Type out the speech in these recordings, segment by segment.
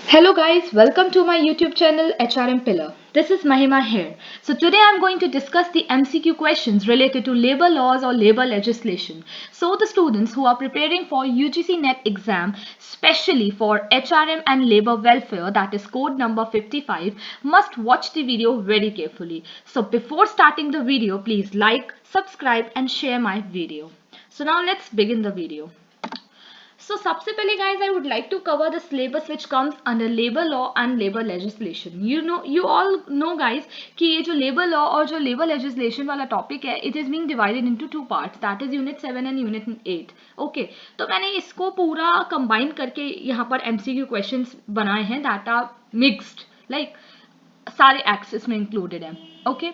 Hello guys, welcome to my YouTube channel HRM Pillar. This is Mahima here. So today I'm going to discuss the MCQ questions related to labor laws or labor legislation. So the students who are preparing for UGC NET exam, especially for HRM and labor welfare, that is code number 55, must watch the video very carefully. So before starting the video, please like, subscribe and share my video. So now let's begin the video. So सबसे पहले guys I would like to cover the syllabus which comes under labor law and labor legislation. You all know guys कि ये जो labor law और जो labor legislation वाला topic है it is being divided into two parts, that is unit 7 and unit 8. Okay, तो मैंने इसको पूरा combine करके यहाँ पर MCQ questions बनाए हैं that are mixed, like सारे एक्ट इसमें इंक्लूडेड हैं. ओके,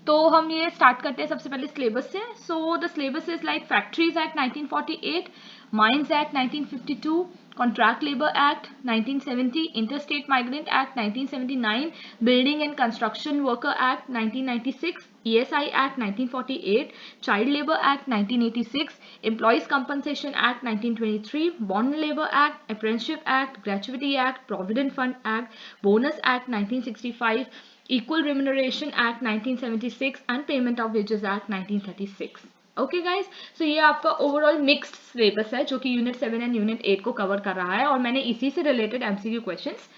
तो हम ये स्टार्ट करते हैं सबसे पहले सिलेबस से. So the syllabus is like factories act 1948, mines act 1952, contract labour act 1970, interstate migrant act 1979, building and construction worker act 1996, ESI Act 1948, Child Labor Act 1986, Employees Compensation Act 1923, Bond Labor Act, Apprenticeship Act, Gratuity Act, Provident Fund Act, Bonus Act 1965, Equal Remuneration Act 1976 and Payment of Wages Act 1936. Okay guys, so ये आपका overall mixed syllabus है जो कि unit 7 and unit 8 को cover कर रहा है और मैंने इसी से रिलेटेड एमसीक्यू क्वेश्चंस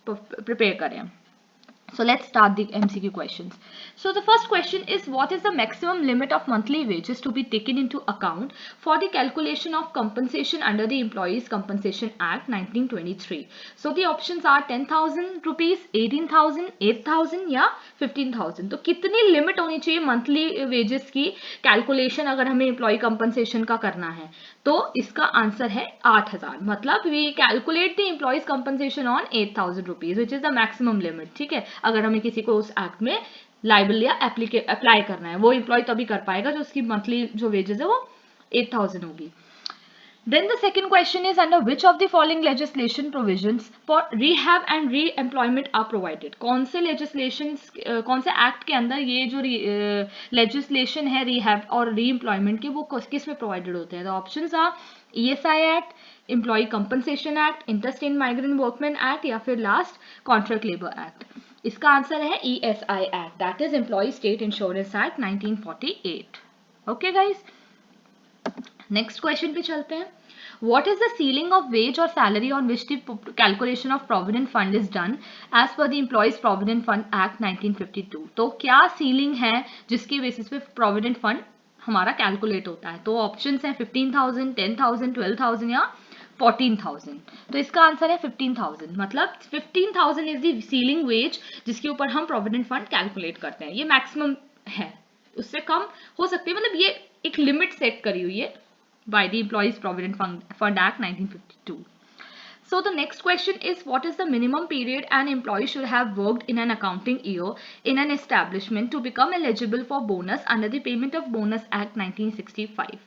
प्रिपेयर करे हैं. So let's start the MCQ questions. So the first question is, what is the maximum limit of monthly wages to be taken into account for the calculation of compensation under the Employees Compensation Act 1923? So the options are 10,000 rupees, 18,000, 8,000 या 15,000. तो कितनी limit होनी चाहिए monthly wages की calculation अगर हमें employee compensation का करना है? तो इसका आंसर है 8,000. मतलब we calculate the employees compensation on 8,000 rupees which is the maximum limit. ठीक है, अगर हमें किसी को उस एक्ट में लाइबल या अप्लाई करना है, वो एम्प्लॉय तभी कर पाएगा जो उसकी मंथली जो वेजेस है वो 8,000 होगी. Then the second question is, under which of the following legislation provisions for rehab and re-employment are provided? कौन से legislations कौन से act के अंदर ये जो legislation है rehab और re-employment के वो किस में provided होते हैं? The options are ESI Act, Employee Compensation Act, Interstate Migrant Workmen Act या फिर last Contract Labor Act. इसका आंसर है ESI Act, that is Employee State Insurance Act 1948. Okay guys, next question पे चलते हैं. What is the ceiling of wage or salary on which the calculation of Provident Fund is done as per the Employees Provident Fund Act 1952? तो क्या ceiling है जिसकी basis पे Provident Fund हमारा calculate होता है? तो ऑप्शंस हैं 15,000, 10,000, 12,000 या 14,000. तो इसका आंसर है 15,000. मतलब 15,000 इज द सीलिंग वेज जिसके ऊपर हम प्रोविडेंट फंड कैलकुलेट करते हैं. ये मैक्सिमम है, उससे कम हो सकती है, मतलब ये एक लिमिट सेट करी हुई है by the Employees Provident Fund Act 1952. So the next question is, what is the minimum period an employee should have worked in an accounting year in an establishment to become eligible for bonus under the Payment of Bonus Act 1965?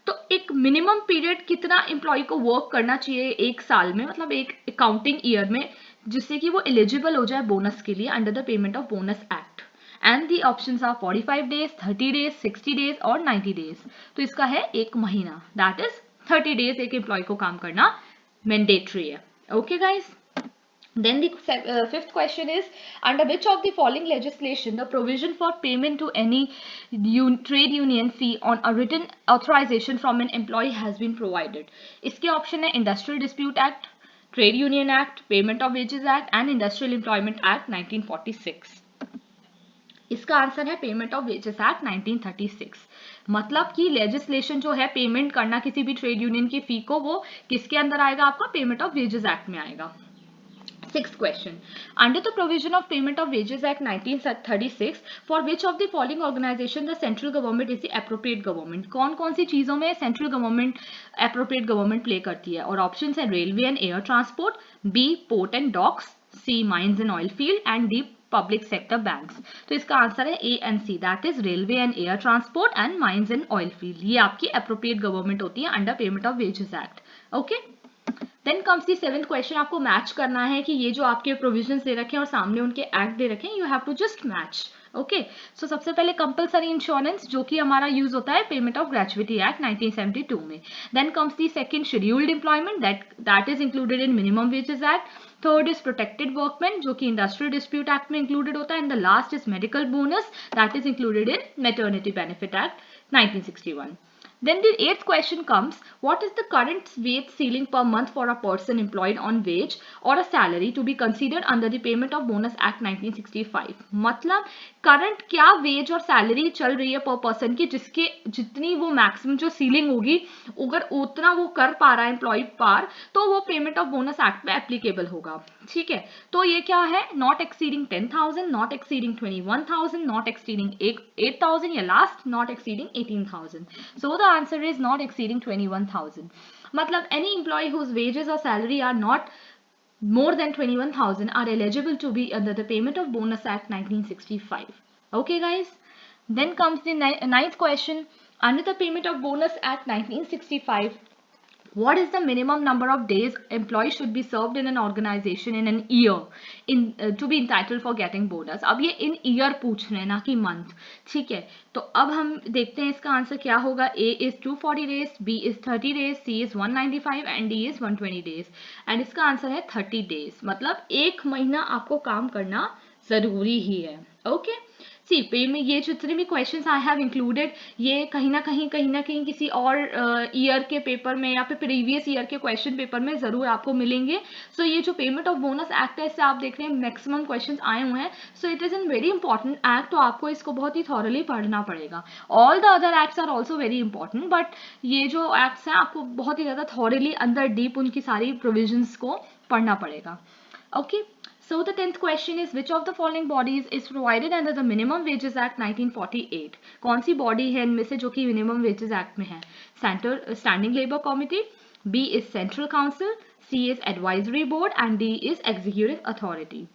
तो एक minimum period कितना employ को work करना चाहिए एक साल में, मतलब एक अकाउंटिंग ईयर में, जिससे कि वो एलिजिबल हो जाए बोनस के लिए under the payment of bonus act. And the options are 45 days, 30 days, 60 days और 90 days. तो इसका है एक महीना, दैट इज 30 days एक एम्प्लॉय को काम करना मैंडेटरी है. Okay guys, then the fifth question is, under which of the following legislation the provision for payment to any trade union fee on a written authorization from an employee has been provided? इसके option है industrial dispute act, trade union act, payment of wages act and industrial employment act 1946. इसका answer है payment of wages act 1936. मतलब कि legislation जो है payment करना किसी भी ट्रेड यूनियन की फी को, वो किसके अंदर आएगा? आपका पेमेंट ऑफ वेजेस एक्ट में आएगा. Sixth question. Under the provision of Payment of Wages Act 1936, for which of the following organization the central government is the appropriate government? कौन कौन सी चीजों में central government appropriate government play करती है? और ऑप्शंस है railway and air transport, B port and docks, C mines and oil field and D public sector banks. तो इसका आंसर है A and C, that is railway and air transport and mines and oil field. ये आपकी appropriate government होती है under payment of wages act. Okay, then comes the seventh question. आपको match करना है कि ये जो आपके प्रोविजंस दे रखे हैं और सामने उनके एक्ट दे रखे हैं, you have to just match. Okay, so सबसे पहले कंपलसरी इंश्योरेंस जो कि हमारा यूज होता है पेमेंट ऑफ ग्रेचुइटी एक्ट 1972 में. Then comes the second scheduled employment, that is included in minimum wages act. Third is protected workman जो कि इंडस्ट्रियल डिस्प्यूट एक्ट में इंक्लूडेड होता है, and the last is medical bonus that is included in maternity benefit act 1961. Then the eighth question comes, what is the current wage ceiling per month for a person employed on wage or a salary to be considered under the Payment of Bonus Act 1965? मतलब current क्या veg और salary चल रही है पर person की जिसके जितनी वो मैक्सिमम जो सीलिंग होगी अगर उतना वो कर पा रहा है एम्प्लॉय पार तो वो पेमेंट ऑफ बोनस एक्ट में एप्लीकेबल होगा. ठीक है, तो ये क्या है, not exceeding 10,000, not exceeding 21,000, not exceeding 8,000 या last not exceeding 18,000. So the answer is not exceeding 21,000. मतलब एनी एम्प्लॉय हुज वेजेस और salary are not more than 21,000 are eligible to be under the Payment of Bonus Act 1965. Okay guys, then comes the ninth question. Under the Payment of Bonus Act 1965, what is the minimum number of days employee should be served in an organization in an year to be entitled for getting bonus? अब ये in year पूछ रहे हैं ना कि month. ठीक है, तो अब हम देखते हैं इसका आंसर क्या होगा. A is 240 days, B is 30 days, C is 195 and D is 120 days. And इसका आंसर है 30 days. मतलब एक महीना आपको काम करना जरूरी ही है. ओके सी पे में ये जितने भी क्वेश्चंस आई हैव इंक्लूडेड ये कहीं ना कहीं किसी और ईयर के पेपर में या फिर प्रीवियस ईयर के क्वेश्चन पेपर में जरूर आपको मिलेंगे. सो ये जो पेमेंट ऑफ बोनस एक्ट है इससे आप देख रहे हैं मैक्सिमम क्वेश्चंस आए हुए हैं. So it is an very important act, तो आपको इसको बहुत ही थॉरली पढ़ना पड़ेगा. All the other acts are also very important but ये जो एक्ट्स हैं आपको बहुत ही ज़्यादा थॉरली अंदर डीप उनकी सारी प्रोविजंस को पढ़ना पड़ेगा. Okay So the 10th question is, which of the following bodies is provided under the Minimum Wages Act 1948? कौन सी बॉडी है इनमें से जो कि मिनिमम वेजेस एक्ट में है? Standing labour committee, B is Central Council, C is Advisory Board and D is Executive Authority.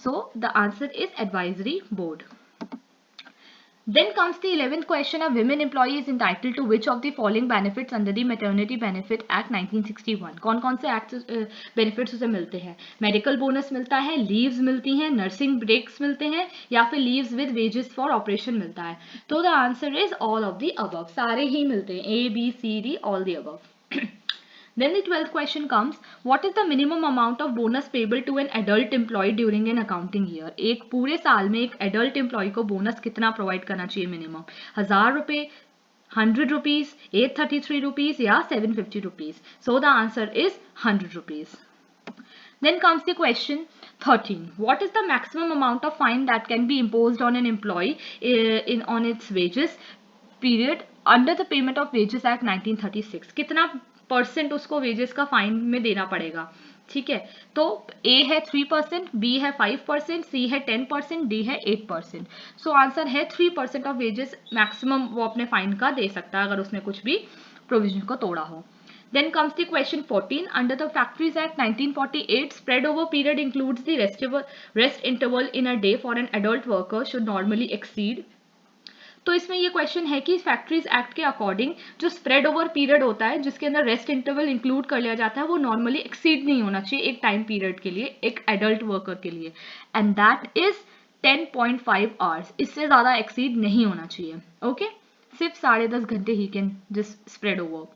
So the answer is Advisory Board. Then comes the 11th question. A women employee is entitled to which of the following benefits under the Maternity Benefit Act 1961? कौन कौन से act benefits उसे मिलते हैं? Medical bonus मिलता है, leaves मिलती हैं, नर्सिंग ब्रेक्स मिलते हैं या फिर leaves with wages for operation मिलता है. तो the answer is all of the above. सारे ही मिलते हैं, A B C D all the above. Then the 12th question comes, what is the minimum amount of bonus payable to an adult employee during an accounting year? एक पूरे साल में एक adult employee को bonus कितना provide करना चाहिए minimum? 1,000 रुपये, 100 rupees, 833 rupees या 750 rupees? So the answer is 100 rupees. Then comes the question 13. What is the maximum amount of fine that can be imposed on an employee on its wages period under the Payment of Wages Act 1936? कितना percent उसको wages का fine में देना पड़ेगा? ठीक है, तो A है 3%, B है 5%, C है 10%, D है 8%. सो आंसर है 3% ऑफ वेजेस मैक्सिमम वो अपने फाइन का दे सकता है अगर उसने कुछ भी प्रोविजन को तोड़ा हो. Then comes the question 14. Under the Factories Act 1948, spread over period includes the rest interval in a day for an adult worker should normally exceed. तो इसमें ये क्वेश्चन है कि फैक्ट्रीज एक्ट के अकॉर्डिंग जो स्प्रेड ओवर पीरियड होता है जिसके अंदर रेस्ट इंटरवल इंक्लूड कर लिया जाता है वो नॉर्मली एक्सीड नहीं होना चाहिए एक टाइम पीरियड के लिए, एक एडल्ट वर्कर के लिए, एंड दैट इज 10.5 आवर्स. इससे ज़्यादा एक्सीड नहीं होना चाहिए. ओके, सिर्फ 10.5 घंटे he can just spread over.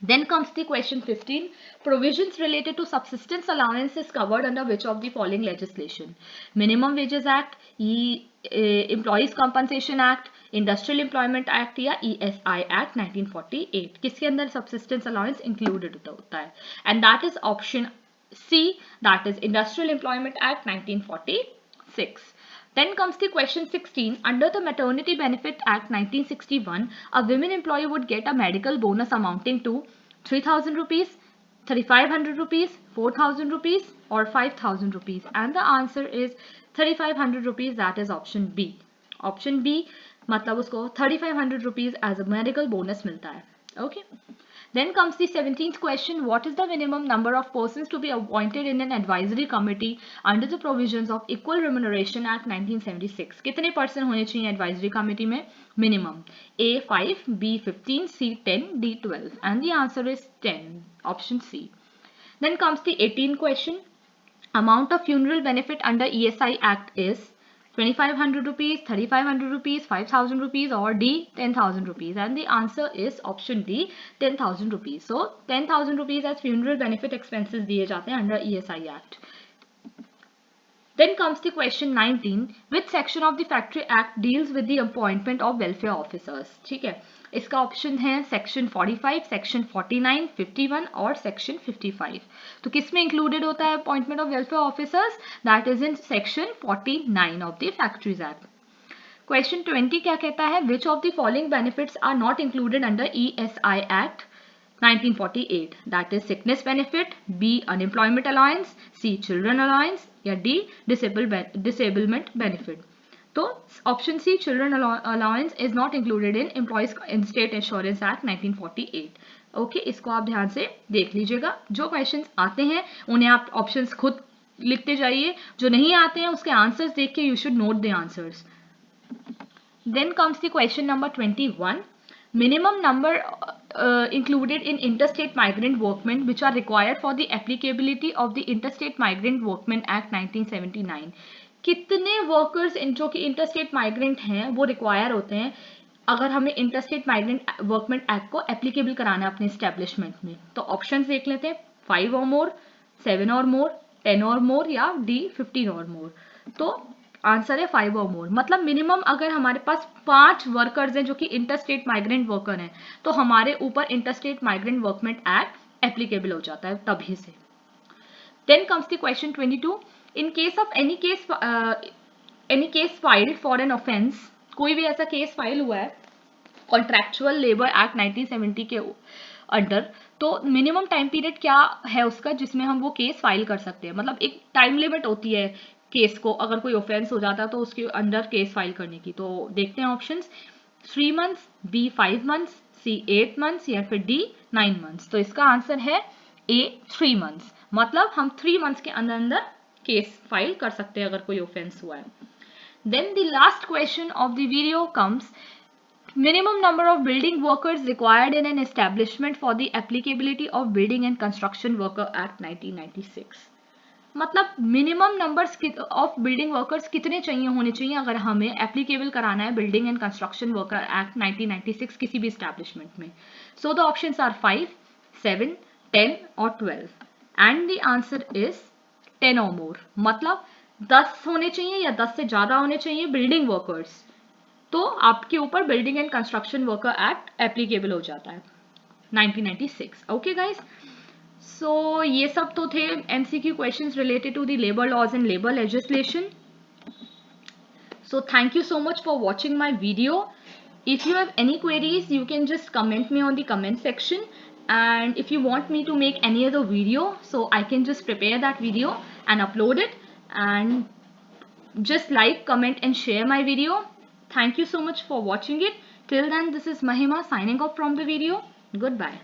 Then comes the question 15. Provisions related to subsistence allowance is covered under which of the following legislation? Minimum Wages Act, Employees Compensation Act, Industrial Employment Act या ESI Act 1948. किसके अंदर subsistence allowance included होता है? And that is option C, that is Industrial Employment Act 1946. Then comes the question 16. Under the Maternity Benefit Act 1961, a women employee would get a medical bonus amounting to 3,000 rupees, 3,500 rupees, 4,000 rupees or 5,000 rupees. And the answer is 3,500 rupees. That is option B. Option B मतलब उसको 3,500 rupees as a medical bonus मिलता है. Okay. Then comes the 17th question. What is the minimum number of persons to be appointed in an advisory committee under the provisions of Equal Remuneration Act 1976? कितने person होने चाहिए advisory committee में? Minimum. A 5, B 15, C 10, D 12. And the answer is 10. Option C. Then comes the 18th question. Amount of funeral benefit under ESI Act is 2500 rupees, 3500 rupees, 5000 rupees, or D 10,000 rupees? And the answer is option D 10,000 rupees. So 10,000 rupees as funeral benefit expenses दिए जाते हैं under ESI Act. Then comes the question 19. Which section of the Factory Act deals with the appointment of welfare officers? ठीक है, इसका option है section 45, section 49, 51 और section 55. तो किस में इंक्लूडेड होता है appointment of welfare officers? That is in section 49 of the factories act. Question 20 क्या कहता है? Which of the following benefits are not included under ESI Act 1948? That is sickness benefit, B unemployment allowance, C children allowance या D disablement benefit. तो option C children allowance is not included in employees in state insurance act 1948. Okay, इसको आप ध्यान से देख लीजिएगा. जो questions आते हैं उन्हें आप ऑप्शंस खुद लिखते जाइए, जो नहीं आते हैं उसके आंसर्स देख के you should note the answers. Then comes the question number 21. Minimum number included in interstate migrant workmen which are required for the applicability of the Interstate Migrant Workmen Act 1979. कितने वर्कर्स जो कि interstate migrant हैं वो require होते हैं अगर हमें interstate migrant workmen act को एप्लीकेबल कराना है अपने एस्टेब्लिशमेंट में? तो ऑप्शंस देख लेते हैं. 5 और मोर, 7 और मोर, 10 और मोर या D 15 और मोर. तो आंसर है 5 और मोर. मतलब मिनिमम अगर हमारे पास 5 वर्कर्स हैं जो कि इंटरस्टेट माइग्रेंट वर्कर हैं तो हमारे ऊपर interstate migrant workmen act applicable हो जाता है तभी से. Then comes the question 22. In case of any case filed for an offence, कोई भी ऐसा केस फाइल हुआ है कॉन्ट्रैक्चुअल लेबर एक्ट 1970 के अंडर, तो मिनिमम टाइम पीरियड क्या है उसका जिसमें हम वो केस फाइल कर सकते हैं? मतलब एक टाइम लिमिट होती है केस को, अगर कोई ऑफेंस हो जाता है तो उसके अंडर केस फाइल करने की. तो देखते हैं options. 3 months, B 5 months, C 8 months या फिर D 9 months. तो इसका आंसर है A 3 months. मतलब हम 3 months के अंदर अंदर केस फाइल कर सकते हैं अगर कोई ऑफेंस हुआ है. Then the last question of the video comes. Minimum number of building workers required in an establishment for the applicability of Building and Construction Worker Act 1996. मतलब minimum numbers of building workers कितने चाहिए होने चाहिए अगर हमें applicable कराना है building and construction worker act 1996 किसी भी एस्टैब्लिशमेंट में? सो द ऑप्शंस आर 5, 7, 10 और 12 एंड द आंसर इज 10 और मोर. मतलब 10 होने चाहिए या 10 से ज्यादा होने चाहिए बिल्डिंग वर्कर्स, तो आपके ऊपर building and construction worker act applicable हो जाता है 1996. ओके गाइज, सो ये सब तो थे MCQ questions related to the labour laws and labour legislation. So thank you so much for watching my video. If you have any queries, you can just comment me on the comment section. And if you want me to make any other video, so I can just prepare that video and upload it. And just like, comment and share my video. Thank you so much for watching it. Till then, this is Mahima signing off from the video. Goodbye.